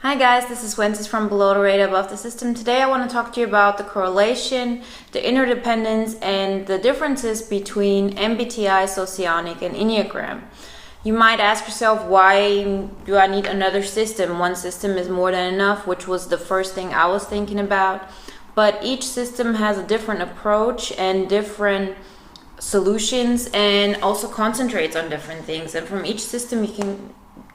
Hi guys, this is Wenzes from Below the Radar Above the System. Today I want to talk to you about the correlation, the interdependence, and the differences between MBTI, Socionic, and Enneagram. You might ask yourself, why do I need another system? One system is more than enough, which was the first thing I was thinking about. But each system has a different approach and different solutions, and also concentrates on different things. And from each system you can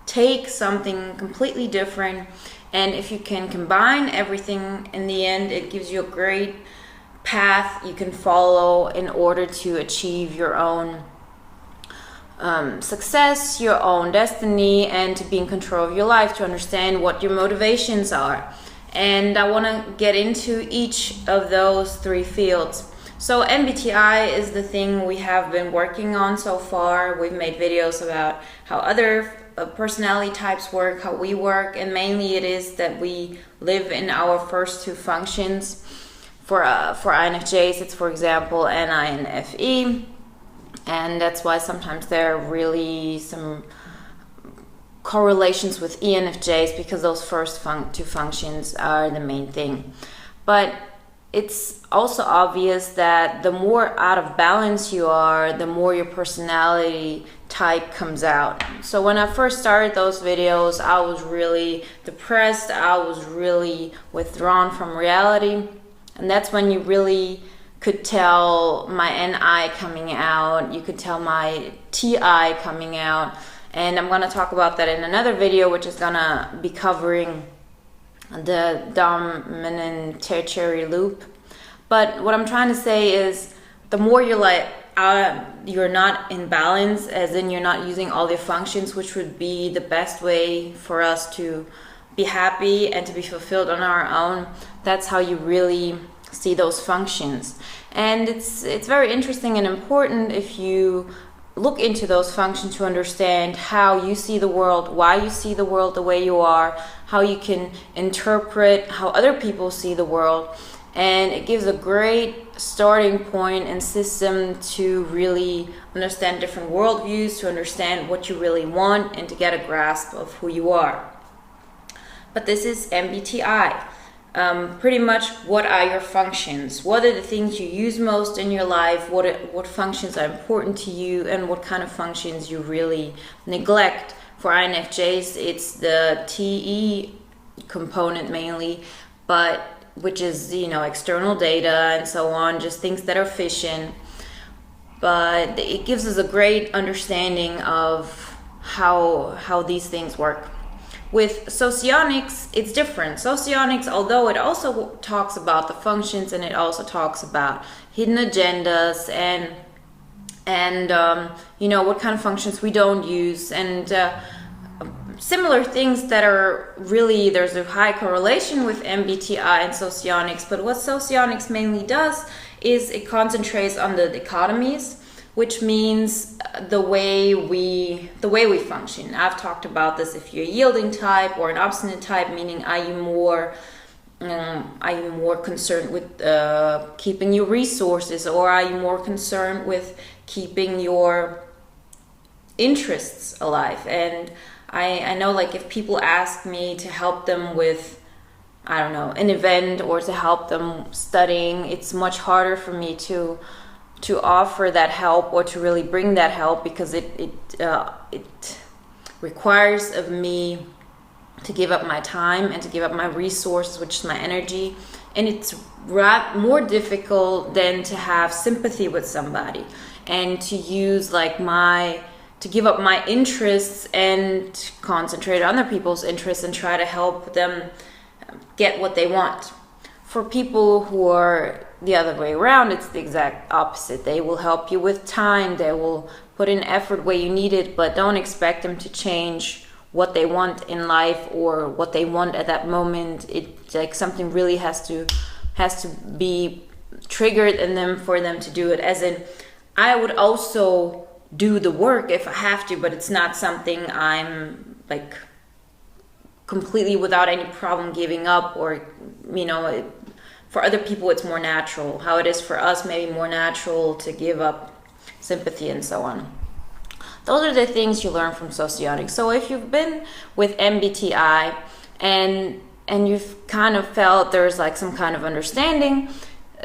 take something completely different, and if you can combine everything, in the end it gives you a great path you can follow in order to achieve your own success, your own destiny, and to be in control of your life, to understand what your motivations are. And I want to get into each of those three fields. So MBTI is the thing we have been working on so far. We've made videos about how other personality types work, how we work, and mainly it is that we live in our first two functions. For INFJs, it's, for example, NINFE, and that's why sometimes there are really some correlations with ENFJs, because those first two functions are the main thing. But it's also obvious that the more out of balance you are, the more your personality type comes out. So when I first started those videos, I was really depressed, I was really withdrawn from reality, and that's when you really could tell my NI coming out, you could tell my TI coming out, and I'm going to talk about that in another video, which is going to be covering the dominant tertiary loop. But what I'm trying to say is, the more you're you're not in balance, as in you're not using all your functions, which would be the best way for us to be happy and to be fulfilled on our own. That's how you really see those functions. And it's very interesting and important if you look into those functions to understand how you see the world, why you see the world the way you are, how you can interpret how other people see the world. And it gives a great starting point and system to really understand different worldviews, to understand what you really want, and to get a grasp of who you are. But this is MBTI. Pretty much, what are your functions? What are the things you use most in your life? What functions are important to you, and what kind of functions you really neglect? For INFJs, it's the TE component mainly, but which is, external data and so on, just things that are efficient. But it gives us a great understanding of how these things work. With Socionics, it's different. Socionics, although it also talks about the functions, and it also talks about hidden agendas and what kind of functions we don't use, and similar things that are really, there's a high correlation with MBTI and Socionics. But what Socionics mainly does is it concentrates on the dichotomies, which means the way we function. I've talked about this. If you're a yielding type or an obstinate type, meaning are you more concerned with keeping your resources, or are you more concerned with keeping your interests alive? And I know, like, if people ask me to help them with, I don't know, an event, or to help them studying, it's much harder for me to offer that help, or to really bring that help, because it requires of me to give up my time and to give up my resources, which is my energy. And it's more difficult than to have sympathy with somebody, and to use to give up my interests and concentrate on other people's interests and try to help them get what they want. For people who are the other way around, it's the exact opposite. They will help you with time, they will put in effort where you need it, but don't expect them to change what they want in life or what they want at that moment. It's like something really has to be triggered in them for them to do it. As in, I would also do the work if I have to, but it's not something I'm like completely without any problem giving up, or for other people it's more natural. How it is for us, maybe more natural to give up sympathy and so on. Those are the things you learn from Socionics. So if you've been with MBTI, and you've kind of felt there's like some kind of understanding,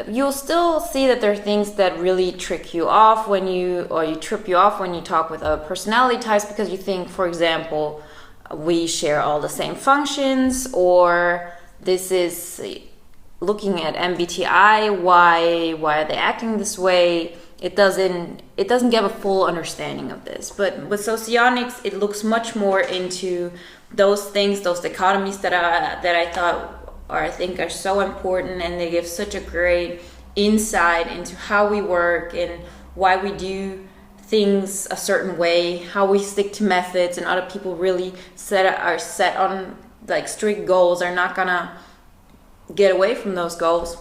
you'll still see that there are things that really trick you off when you trip you off when you talk with other personality types, because you think, for example, we share all the same functions, or this is looking at MBTI, why are they acting this way? It doesn't give a full understanding of this. But with Socionics, it looks much more into those things, those dichotomies that I thought, or I think, are so important, and they give such a great insight into how we work and why we do things a certain way, how we stick to methods, and other people really are set on like strict goals, are not gonna get away from those goals.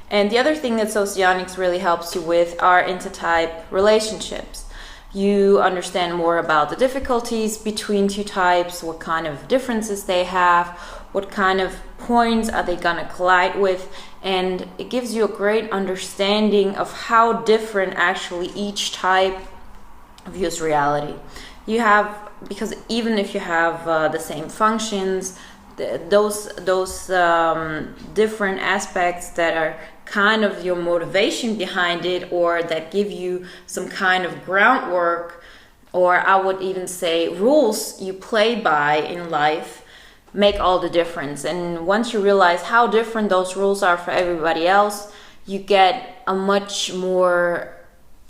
And the other thing that Socionics really helps you with are intertype relationships. You understand more about the difficulties between two types, what kind of differences they have, what kind of points are they gonna collide with, and it gives you a great understanding of how different actually each type views reality. Because even if you have the same functions, those different aspects that are kind of your motivation behind it, or that give you some kind of groundwork, or I would even say rules you play by in life, make all the difference. And once you realize how different those rules are for everybody else, you get a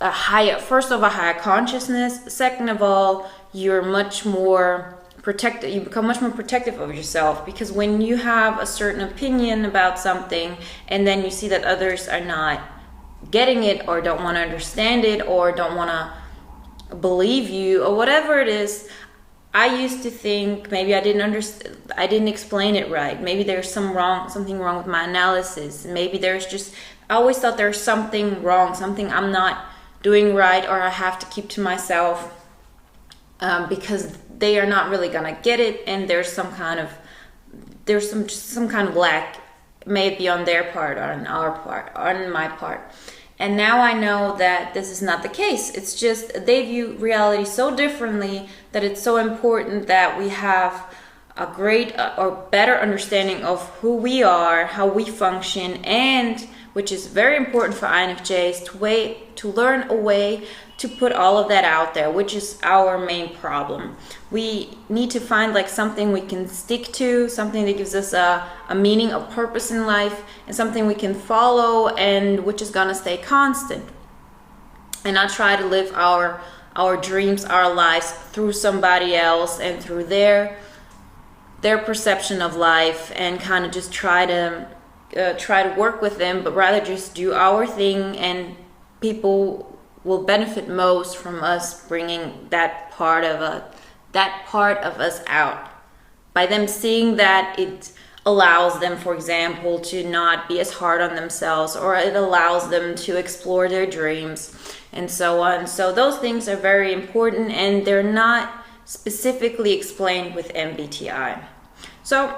higher consciousness. Second of all, you're much more protected. You become much more protective of yourself, because when you have a certain opinion about something and then you see that others are not getting it, or don't want to understand it, or don't want to believe you, or whatever it is, I used to think maybe I didn't explain it right. Maybe there's something wrong with my analysis. Maybe I always thought there's something wrong, something I'm not doing right, or I have to keep to myself, because they are not really gonna get it, and there's some kind of lack, maybe on their part or on our part, on my part. And now I know that this is not the case. It's just they view reality so differently that it's so important that we have a great or better understanding of who we are, how we function, and which is very important for INFJs, to learn a way to put all of that out there, which is our main problem. We need to find like something we can stick to, something that gives us a meaning, a purpose in life, and something we can follow, and which is gonna stay constant. And not try to live our dreams, our lives through somebody else and through their perception of life, and kind of just try to work with them, but rather just do our thing, and people will benefit most from us bringing that part of us out, by them seeing that it allows them, for example, to not be as hard on themselves, or it allows them to explore their dreams, and so on. So those things are very important, and they're not specifically explained with MBTI. So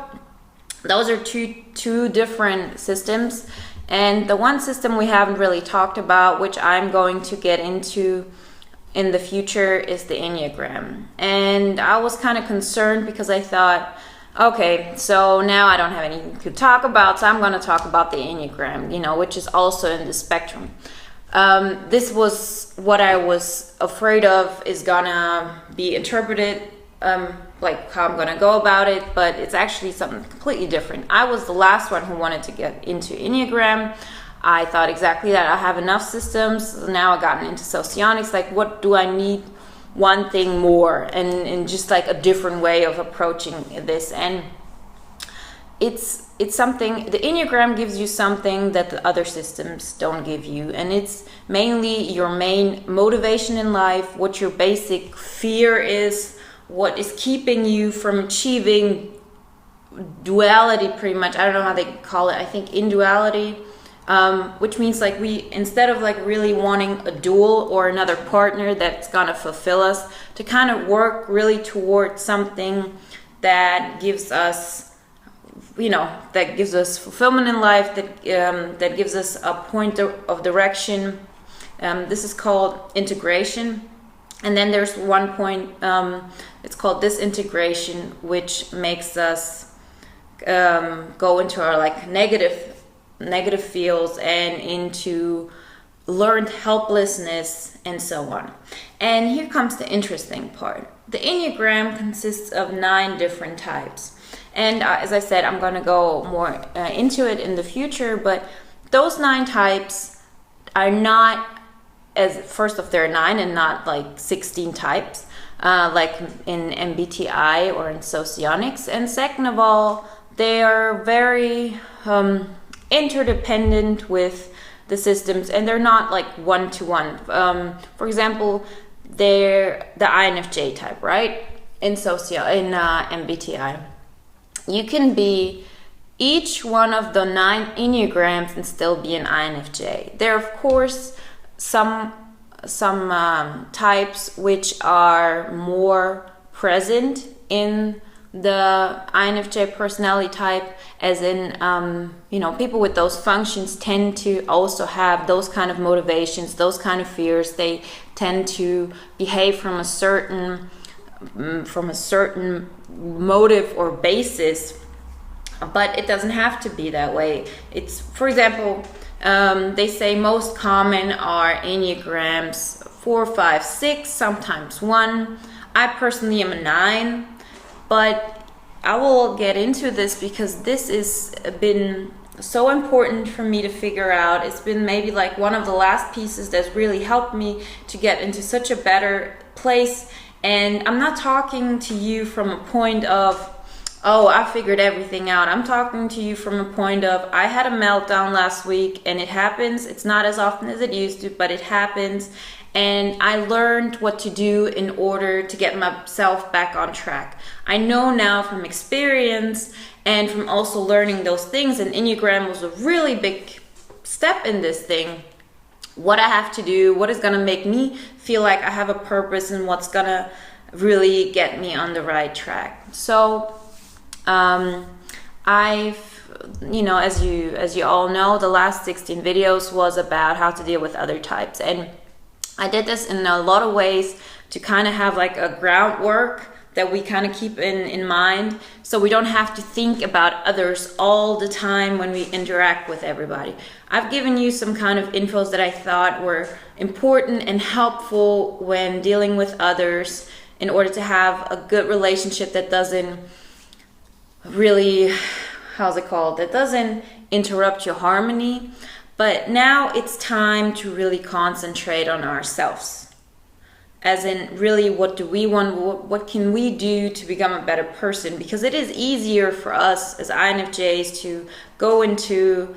those are two different systems. And the one system we haven't really talked about, which I'm going to get into in the future, is the Enneagram. And I was kind of concerned, because I thought, okay, so now I don't have anything to talk about, so I'm going to talk about the Enneagram, which is also in the spectrum. This was what I was afraid of is gonna be interpreted like how I'm gonna go about it, but it's actually something completely different. I was the last one who wanted to get into Enneagram. I thought exactly that. I have enough systems. Now I've gotten into Socionics. Like, what do I need? One thing more, and just like a different way of approaching this. And it's something, the Enneagram gives you something that the other systems don't give you, and it's mainly your main motivation in life, what your basic fear is, what is keeping you from achieving duality, pretty much. I don't know how they call it. I think induality, which means like we, instead of like really wanting a dual or another partner that's gonna fulfill us, to kind of work really towards something that gives us, that gives us fulfillment in life, that gives us a point of direction. This is called integration. And then there's one point, it's called disintegration, which makes us go into our like negative fields and into learned helplessness and so on. And here comes the interesting part. The Enneagram consists of 9 different types. And as I said, I'm going to go more into it in the future, but those 9 types are not, as first of they're 9 and not like 16 types, like in Mbti or in Socionics. And second of all, they are very interdependent with the systems, and they're not like one-to-one. For example, they're the INFJ type, right? In MBTI. You can be each one of the 9 Enneagrams and still be an INFJ. There are, of course, some types which are more present in the INFJ personality type, as in, people with those functions tend to also have those kind of motivations, those kind of fears. They tend to behave from a certain motive or basis, but it doesn't have to be that way. It's, for example, they say most common are Enneagrams 4, 5, 6, sometimes 1. I personally am a 9, but I will get into this because this has been so important for me to figure out. It's been maybe like one of the last pieces that's really helped me to get into such a better place. And I'm not talking to you from a point of, oh, I figured everything out. I'm talking to you from a point of, I had a meltdown last week, and it happens. It's not as often as it used to, but it happens. And I learned what to do in order to get myself back on track. I know now from experience and from also learning those things, and Enneagram was a really big step in this thing. What I have to do, what is going to make me feel like I have a purpose, and what's going to really get me on the right track. So as you all know, the last 16 videos was about how to deal with other types, and I did this in a lot of ways to kind of have like a groundwork that we kind of keep in mind, so we don't have to think about others all the time when we interact with everybody. I've given you some kind of infos that I thought were important and helpful when dealing with others in order to have a good relationship that doesn't really, that doesn't interrupt your harmony. But now it's time to really concentrate on ourselves. As in, really, what do we want? What can we do to become a better person? Because it is easier for us as INFJs to go into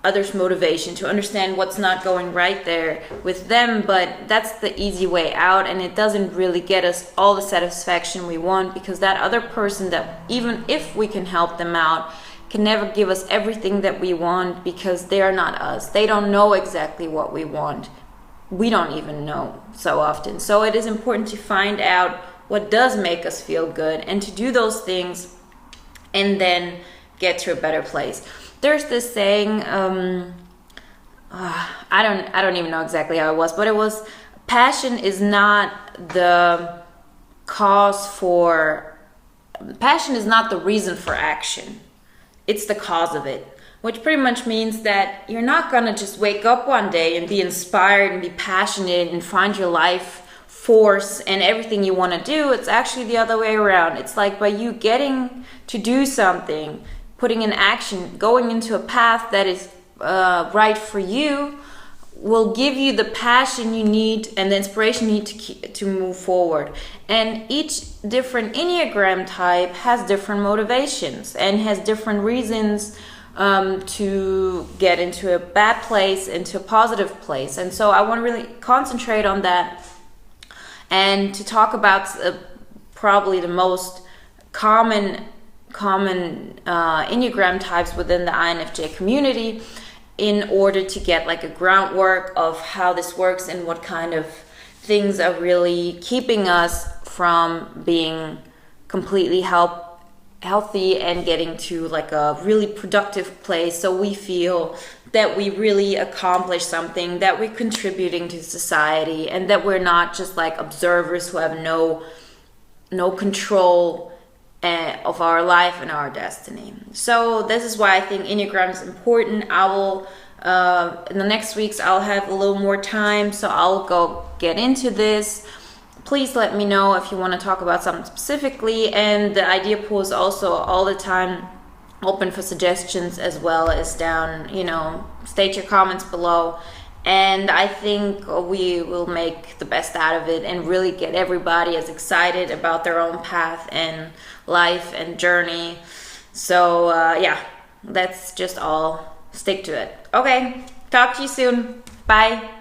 others' motivation, to understand what's not going right there with them, but that's the easy way out, and it doesn't really get us all the satisfaction we want, because that other person, that even if we can help them out, can never give us everything that we want, because they are not us. They don't know exactly what we want. We don't even know so often. So it is important to find out what does make us feel good and to do those things and then get to a better place. There's this saying, I don't even know exactly how it was, but it was, passion is not the reason for action. It's the cause of it, which pretty much means that you're not gonna just wake up one day and be inspired and be passionate and find your life force and everything you want to do. It's actually the other way around. It's like by you getting to do something, putting in action, going into a path that is right for you, will give you the passion you need and the inspiration you need to move forward. And each different Enneagram type has different motivations and has different reasons to get into a bad place, into a positive place. And so I want to really concentrate on that and to talk about probably the most common Enneagram types within the INFJ community, in order to get like a groundwork of how this works and what kind of things are really keeping us from being completely healthy and getting to like a really productive place, so we feel that we really accomplished something, that we're contributing to society, and that we're not just like observers who have no control of our life and our destiny. So this is why I think Enneagram is important. I will in the next weeks I'll have a little more time, so I'll go get into this. Please let me know if you want to talk about something specifically, and the idea pool is also all the time open for suggestions, as well as down, state your comments below, and I think we will make the best out of it and really get everybody as excited about their own path and life and journey. So that's just all. Stick to it. Okay, talk to you soon. Bye.